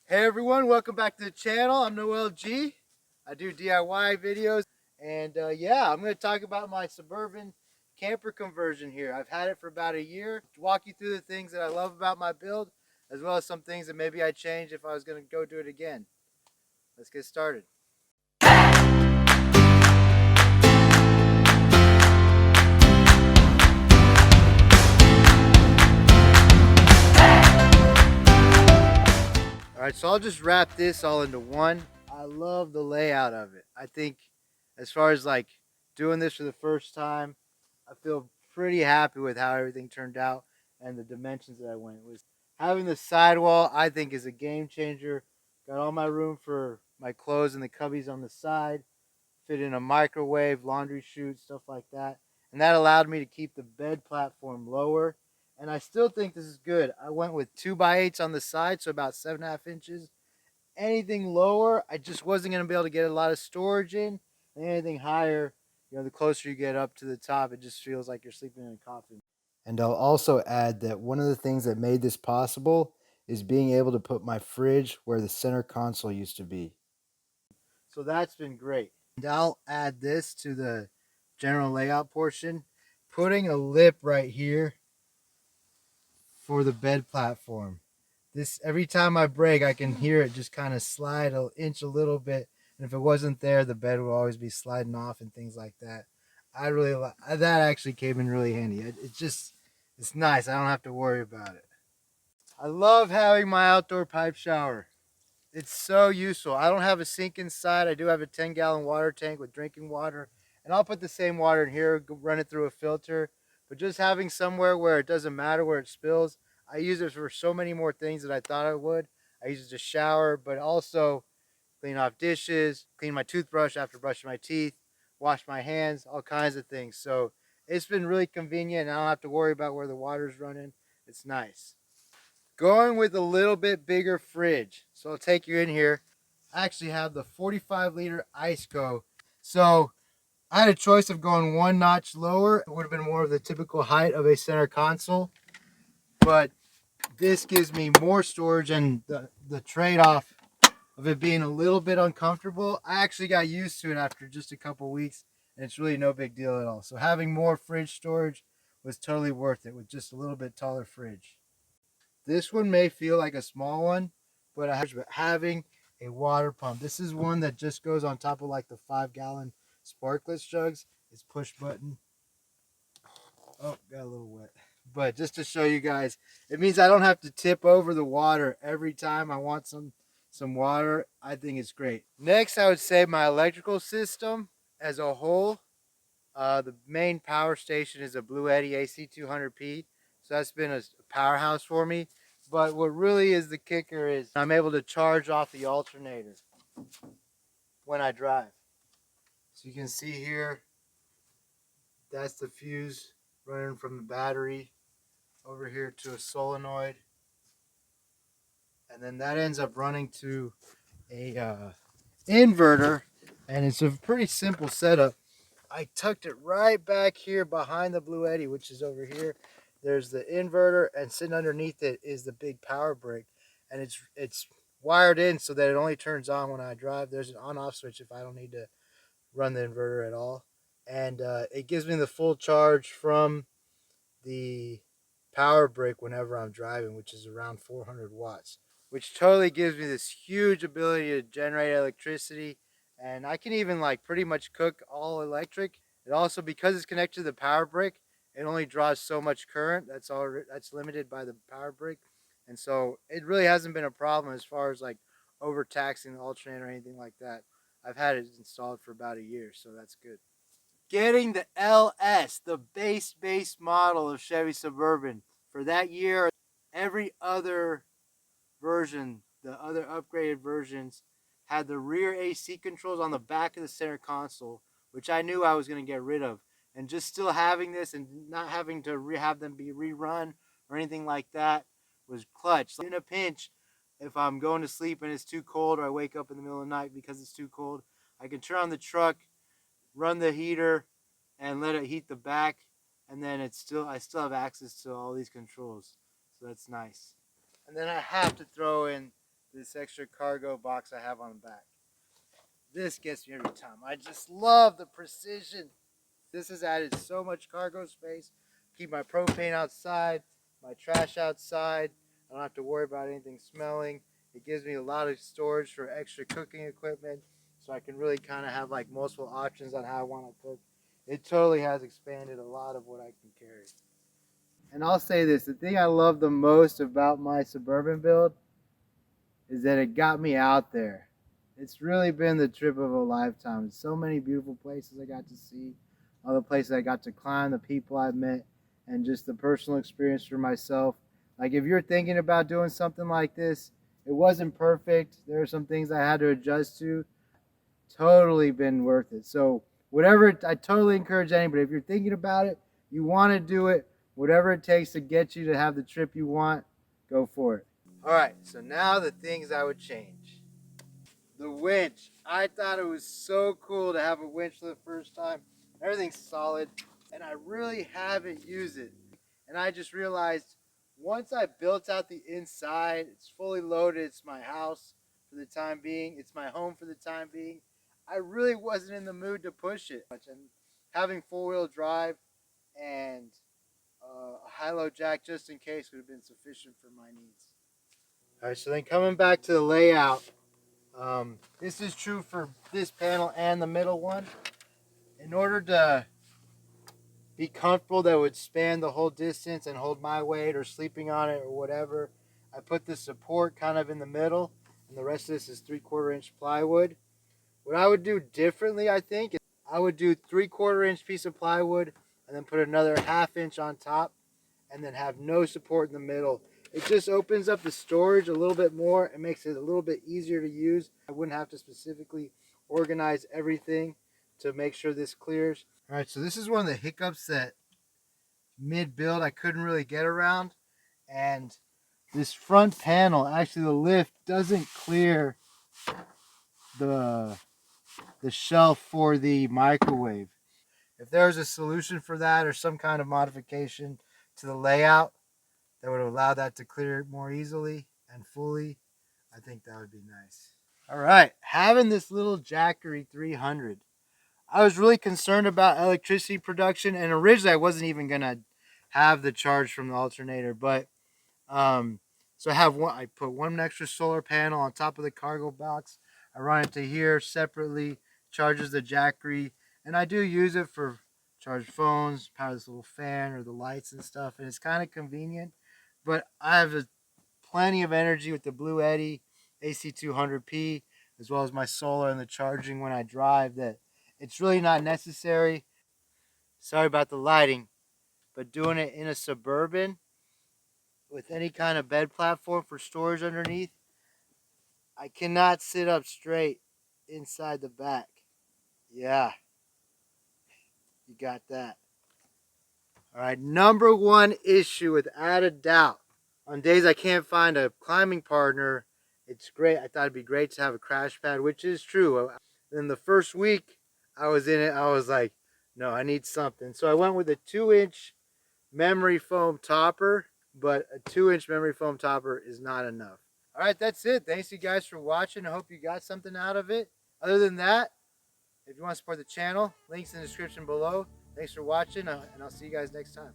Hey everyone, welcome back to the channel. I'm Noel G. I do DIY videos, and yeah, I'm going to talk about my suburban camper conversion here. I've had it for about a year. Walk you through the things that I love about my build, as well as some things that maybe I'd change if I was going to go do it again. Let's get started. All right, so I'll just wrap this all into one. I love the layout of it. I think as far as like doing this for the first time, I feel pretty happy with how everything turned out and the dimensions that I went with. Having the sidewall, I think, is a game changer. Got all my room for my clothes and the cubbies on the side, fit in a microwave, laundry chute, stuff like that. And that allowed me to keep the bed platform lower. And I still think this is good. I went with 2x8s on the side, so about 7.5 inches. Anything lower, I just wasn't going to be able to get a lot of storage in. And anything higher, the closer you get up to the top, it just feels like you're sleeping in a coffin. And I'll also add that one of the things that made this possible is being able to put my fridge where the center console used to be. So that's been great. And I'll add this to the general layout portion, putting a lip right here for the bed platform. This, every time I break, I can hear it just kind of slide an inch a little bit. And if it wasn't there, the bed would always be sliding off and things like that. I really like that. Actually came in really handy. It's nice. I don't have to worry about it. I love having my outdoor pipe shower. It's so useful. I don't have a sink inside. I do have a 10-gallon water tank with drinking water, and I'll put the same water in here, run it through a filter. But just having somewhere where it doesn't matter where it spills, I use it for so many more things that I thought I would. I use it to shower, but also clean off dishes, clean my toothbrush after brushing my teeth, wash my hands, all kinds of things. So it's been really convenient, and I don't have to worry about where the water's running. It's nice. Going with a little bit bigger fridge. So I'll take you in here. I actually have the 45-liter IceCo. So I had a choice of going one notch lower. It would have been more of the typical height of a center console. But this gives me more storage, and the trade-off of it being a little bit uncomfortable, I actually got used to it after just a couple weeks, and it's really no big deal at all. So having more fridge storage was totally worth it with just a little bit taller fridge. This one may feel like a small one, but having a water pump. This is one that just goes on top of like the 5-gallon sparkless jugs. It's push button. Oh, got a little wet. But just to show you guys, it means I don't have to tip over the water every time I want some water. I think it's great. Next, I would say my electrical system as a whole. The main power station is a Blue Eddy AC200P. So that's been a powerhouse for me. But what really is the kicker is I'm able to charge off the alternator when I drive. So you can see here, that's the fuse running from the battery over here to a solenoid. And then that ends up running to a inverter. And it's a pretty simple setup. I tucked it right back here behind the Blue Eddy, which is over here. There's the inverter, and sitting underneath it is the big power brick, and it's wired in so that it only turns on when I drive. There's an on-off switch if I don't need to run the inverter at all, and it gives me the full charge from the power brick whenever I'm driving, which is around 400 watts, which totally gives me this huge ability to generate electricity. And I can even like pretty much cook all electric. It also, because it's connected to the power brick, it only draws so much current. That's limited by the power brick. And so it really hasn't been a problem as far as like overtaxing the alternator or anything like that. I've had it installed for about a year, so that's good. Getting the LS, the base model of Chevy Suburban. For that year, every other version, the other upgraded versions, had the rear AC controls on the back of the center console, which I knew I was going to get rid of. And just still having this and not having to have them be rerun or anything like that was clutch. In a pinch, if I'm going to sleep and it's too cold, or I wake up in the middle of the night because it's too cold, I can turn on the truck, run the heater, and let it heat the back, and then I still have access to all these controls. So that's nice. And then I have to throw in the this extra cargo box I have on the back. This gets me every time. I just love the precision. This has added so much cargo space. Keep my propane outside, my trash outside. I don't have to worry about anything smelling. It gives me a lot of storage for extra cooking equipment, so I can really kind of have like multiple options on how I want to cook. It totally has expanded a lot of what I can carry. And I'll say this, the thing I love the most about my Suburban build is that it got me out there. It's really been the trip of a lifetime. So many beautiful places I got to see, all the places I got to climb, the people I've met, and just the personal experience for myself. Like if you're thinking about doing something like this, it wasn't perfect. There are some things I had to adjust to. Totally been worth it. So whatever, I totally encourage anybody. If you're thinking about it, you want to do it, whatever it takes to get you to have the trip you want, go for it. All right, so now the things I would change. The winch. I thought it was so cool to have a winch for the first time. Everything's solid, and I really haven't used it. And I just realized once I built out the inside, it's fully loaded. It's my house for the time being. It's my home for the time being. I really wasn't in the mood to push it. And having four-wheel drive and a high-low jack just in case would have been sufficient for my needs. All right, so then coming back to the layout, this is true for this panel and the middle one. In order to be comfortable that would span the whole distance and hold my weight or sleeping on it or whatever, I put the support kind of in the middle, and the rest of this is 3/4 inch plywood. What I would do differently, I think, is I would do 3/4 inch piece of plywood and then put another 1/2 inch on top and then have no support in the middle. It just opens up the storage a little bit more and makes it a little bit easier to use. I wouldn't have to specifically organize everything to make sure this clears. All right, so this is one of the hiccups that mid-build I couldn't really get around. And this front panel, actually the lift doesn't clear the, the shelf for the microwave. If there was a solution for that or some kind of modification to the layout that would allow that to clear more easily and fully, I think that would be nice. All right, having this little Jackery 300. I was really concerned about electricity production, and originally I wasn't even gonna have the charge from the alternator, but so I have one. I put one extra solar panel on top of the cargo box. I run it to here separately, charges the Jackery, and I do use it for charge phones, power this little fan or the lights and stuff, and it's kind of convenient. But I have plenty of energy with the Blue Eddy AC200P, as well as my solar and the charging when I drive, that it's really not necessary. Sorry about the lighting, but doing it in a Suburban with any kind of bed platform for storage underneath, I cannot sit up straight inside the back. Yeah, you got that. All right, number one issue without a doubt. On days I can't find a climbing partner, it's great. I thought it'd be great to have a crash pad, which is true. Then the first week I was in it, I was like, no, I need something. So I went with a 2-inch memory foam topper, but a 2-inch memory foam topper is not enough. All right, that's it. Thanks you guys for watching. I hope you got something out of it. Other than that, if you want to support the channel, links in the description below. Thanks for watching, and I'll see you guys next time.